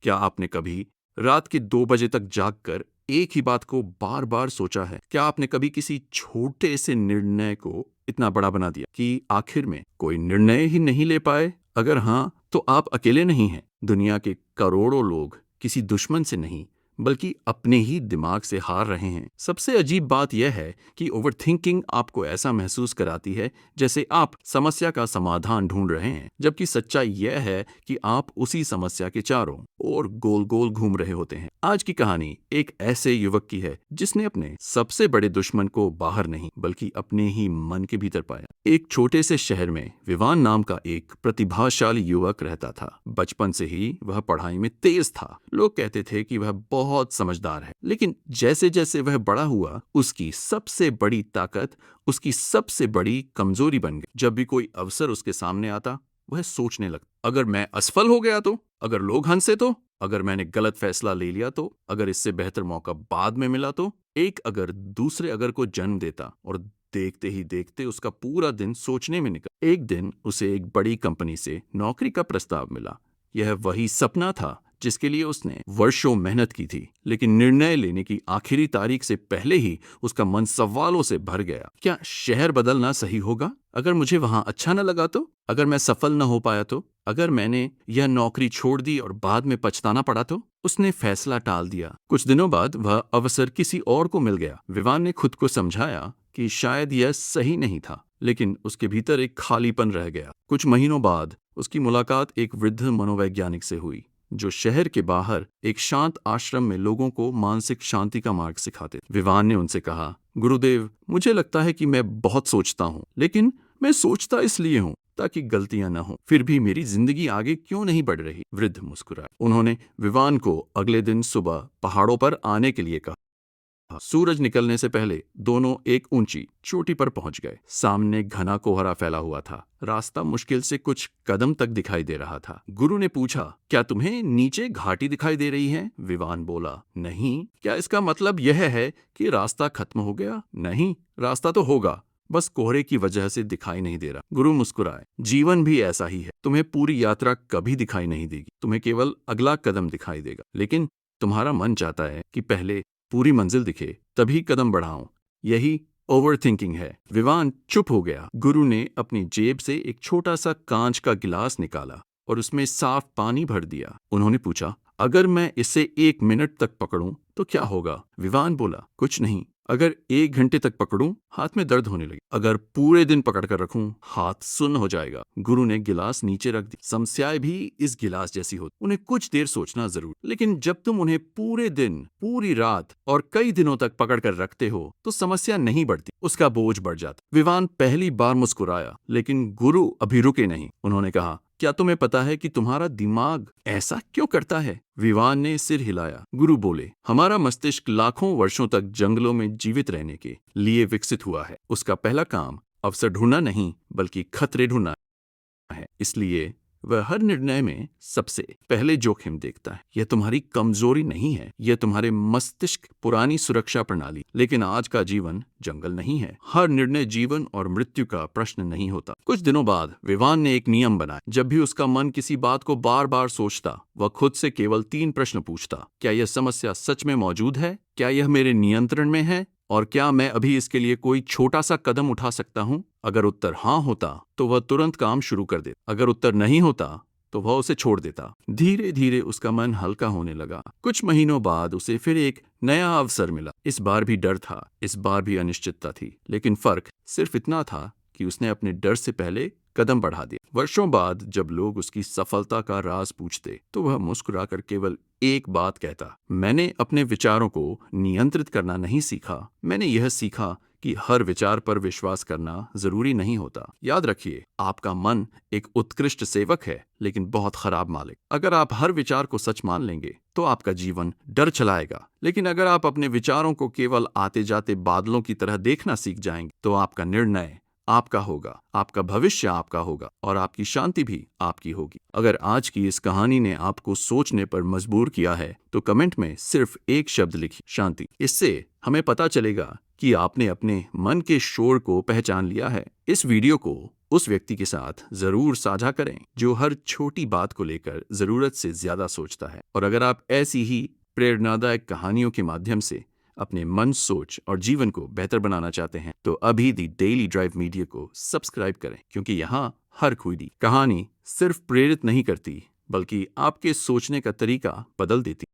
क्या आपने कभी रात के 2 बजे तक जागकर एक ही बात को बार बार सोचा है? क्या आपने कभी किसी छोटे से निर्णय को इतना बड़ा बना दिया कि आखिर में कोई निर्णय ही नहीं ले पाए? अगर हाँ, तो आप अकेले नहीं हैं। दुनिया के करोड़ों लोग किसी दुश्मन से नहीं बल्कि अपने ही दिमाग से हार रहे हैं। सबसे अजीब बात यह है कि ओवरथिंकिंग आपको ऐसा महसूस कराती है जैसे आप समस्या का समाधान ढूंढ रहे हैं, जबकि सच्चाई यह है कि आप उसी समस्या के चारों ओर गोल गोल घूम रहे होते हैं। आज की कहानी एक ऐसे युवक की है जिसने अपने सबसे बड़े दुश्मन को बाहर नहीं बल्कि अपने ही मन के भीतर पाया। एक छोटे से शहर में विवान नाम का एक प्रतिभाशाली युवक रहता था। बचपन से ही वह पढ़ाई में तेज था। लोग कहते थे कि वह बहुत समझदार है, लेकिन जैसे जैसे वह बड़ा हुआ उसकी सबसे बड़ी ताकत उसकी सबसे बड़ी कमजोरी बन गई। जब भी कोई अवसर उसके सामने आता वह सोचने लगता, अगर मैं असफल हो गया तो, अगर लोग हंसे तो, अगर मैंने गलत फैसला ले लिया तो, अगर इससे बेहतर मौका बाद में मिला तो, एक अगर दूसरे अगर को जन्म देता। और देखते ही देखते उसका पूरा दिन सोचने में निकल। एक दिन उसे एक बड़ी कंपनी से नौकरी का प्रस्ताव मिला। यह वही सपना था जिसके लिए उसने वर्षों मेहनत की थी, लेकिन निर्णय लेने की आखिरी तारीख से पहले ही उसका मन सवालों से भर गया। क्या शहर बदलना सही होगा? अगर मुझे वहां अच्छा न लगा तो? अगर मैं सफल न हो पाया तो? अगर मैंने यह नौकरी छोड़ दी और बाद में पछताना पड़ा तो? उसने फैसला टाल दिया। कुछ दिनों बाद वह अवसर किसी और को मिल गया। विवान ने खुद को समझाया कि शायद यह सही नहीं था, लेकिन उसके भीतर एक खालीपन रह गया। कुछ महीनों बाद उसकी मुलाकात एक वृद्ध मनोवैज्ञानिक से हुई जो शहर के बाहर एक शांत आश्रम में लोगों को मानसिक शांति का मार्ग सिखाते। विवान ने उनसे कहा, गुरुदेव, मुझे लगता है कि मैं बहुत सोचता हूँ, लेकिन मैं सोचता इसलिए हूँ ताकि गलतियां न हो। फिर भी मेरी जिंदगी आगे क्यों नहीं बढ़ रही? वृद्ध मुस्कुराए। उन्होंने विवान को अगले दिन सुबह पहाड़ों पर आने के लिए कहा। सूरज निकलने से पहले दोनों एक ऊंची चोटी पर पहुंच गए। सामने घना कोहरा फैला हुआ था। रास्ता मुश्किल से कुछ कदम तक दिखाई दे रहा था। गुरु ने पूछा, क्या तुम्हें नीचे घाटी दिखाई दे रही है? विवान बोला, नहीं। क्या इसका मतलब यह है कि रास्ता खत्म हो गया? नहीं, रास्ता तो होगा, बस कोहरे की वजह से दिखाई नहीं दे रहा। गुरु मुस्कुराए। जीवन भी ऐसा ही है। तुम्हें पूरी यात्रा कभी दिखाई नहीं देगी, तुम्हें केवल अगला कदम दिखाई देगा। लेकिन तुम्हारा मन चाहता है कि पहले पूरी मंजिल दिखे, तभी कदम बढ़ाऊं। यही ओवर थिंकिंग है। विवान चुप हो गया। गुरु ने अपनी जेब से एक छोटा सा कांच का गिलास निकाला और उसमें साफ पानी भर दिया। उन्होंने पूछा, अगर मैं इसे 1 मिनट तक पकड़ूं तो क्या होगा? विवान बोला, कुछ नहीं। अगर 1 घंटे तक पकड़ूं, हाथ में दर्द होने लगे। अगर पूरे दिन पकड़कर रखूं, हाथ सुन्न हो जाएगा। गुरु ने गिलास नीचे रख दी। समस्याएं भी इस गिलास जैसी होती, उन्हें कुछ देर सोचना जरूर, लेकिन जब तुम उन्हें पूरे दिन, पूरी रात और कई दिनों तक पकड़कर रखते हो तो समस्या नहीं बढ़ती, उसका बोझ बढ़ जाता। विवान पहली बार मुस्कुराया, लेकिन गुरु अभी रुके नहीं। उन्होंने कहा, क्या तुम्हें पता है कि तुम्हारा दिमाग ऐसा क्यों करता है? विवान ने सिर हिलाया। गुरु बोले, हमारा मस्तिष्क लाखों वर्षों तक जंगलों में जीवित रहने के लिए विकसित हुआ है। उसका पहला काम अवसर ढूंढना नहीं बल्कि खतरे ढूंढना है। इसलिए वह हर निर्णय में सबसे पहले जोखिम देखता है। यह तुम्हारी कमजोरी नहीं है, यह तुम्हारे मस्तिष्क पुरानी सुरक्षा प्रणाली। लेकिन आज का जीवन जंगल नहीं है। हर निर्णय जीवन और मृत्यु का प्रश्न नहीं होता। कुछ दिनों बाद विवान ने एक नियम बनाया। जब भी उसका मन किसी बात को बार बार सोचता, वह खुद से केवल 3 प्रश्न पूछता। क्या यह समस्या सच में मौजूद है? क्या यह मेरे नियंत्रण में है? और क्या मैं अभी इसके लिए कोई छोटा सा कदम उठा सकता हूँ? अगर उत्तर हाँ होता तो वह तुरंत काम शुरू कर देता। अगर उत्तर नहीं होता तो वह उसे छोड़ देता। धीरे धीरे उसका मन हल्का होने लगा। कुछ महीनों बाद उसे फिर एक नया अवसर मिला। इस बार भी डर था, इस बार भी अनिश्चितता थी, लेकिन फर्क सिर्फ इतना था कि उसने अपने डर से पहले कदम बढ़ा दिया। वर्षों बाद जब लोग उसकी सफलता का राज पूछते तो वह मुस्कुराकर केवल एक बात कहता, मैंने अपने विचारों को नियंत्रित करना नहीं सीखा, मैंने यह सीखा कि हर विचार पर विश्वास करना जरूरी नहीं होता। याद रखिए, आपका मन एक उत्कृष्ट सेवक है, लेकिन बहुत खराब मालिक। अगर आप हर विचार को सच मान लेंगे तो आपका जीवन डर चलाएगा, लेकिन अगर आप अपने विचारों को केवल आते जाते बादलों की तरह देखना सीख जाएंगे तो आपका निर्णय आपका होगा, आपका भविष्य आपका होगा और आपकी शांति भी आपकी होगी। अगर आज की इस कहानी ने आपको सोचने पर मजबूर किया है तो कमेंट में सिर्फ एक शब्द लिखिए, शांति। इससे हमें पता चलेगा कि आपने अपने मन के शोर को पहचान लिया है। इस वीडियो को उस व्यक्ति के साथ जरूर साझा करें जो हर छोटी बात को लेकर जरूरत से ज्यादा सोचता है। और अगर आप ऐसी ही प्रेरणादायक कहानियों के माध्यम से अपने मन, सोच और जीवन को बेहतर बनाना चाहते हैं तो अभी द डेली ड्राइव मीडिया को सब्सक्राइब करें, क्योंकि यहाँ हर कोई कहानी सिर्फ प्रेरित नहीं करती बल्कि आपके सोचने का तरीका बदल देती।